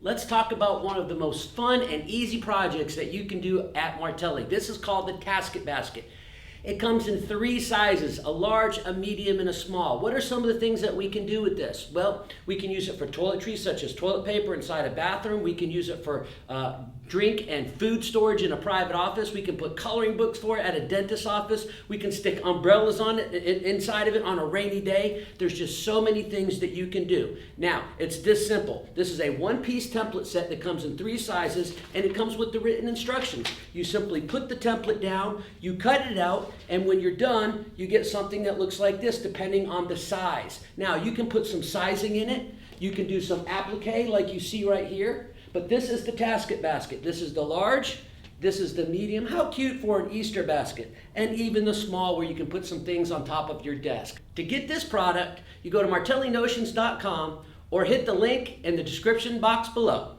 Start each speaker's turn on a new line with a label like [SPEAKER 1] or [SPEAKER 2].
[SPEAKER 1] Let's talk about one of the most fun and easy projects that you can do at Martelli. This is called the Tasket Basket. It comes in three sizes, a large, a medium, and a small. What are some of the things that we can do with this? Well, we can use it for toiletries such as toilet paper inside a bathroom. We can use it for drink and food storage in a private office. We can put coloring books for it at a dentist's office. We can stick umbrellas on it, inside of it on a rainy day. There's just so many things that you can do. Now, it's this simple. This is a one-piece template set that comes in three sizes, and it comes with the written instructions. You simply put the template down, you cut it out, and when you're done, you get something that looks like this depending on the size. Now, you can put some sizing in it. You can do some applique like you see right here. But this is the Tasket Basket. This is the large. This is the medium. How cute for an Easter basket. And even the small where you can put some things on top of your desk. To get this product, you go to martellinotions.com or hit the link in the description box below.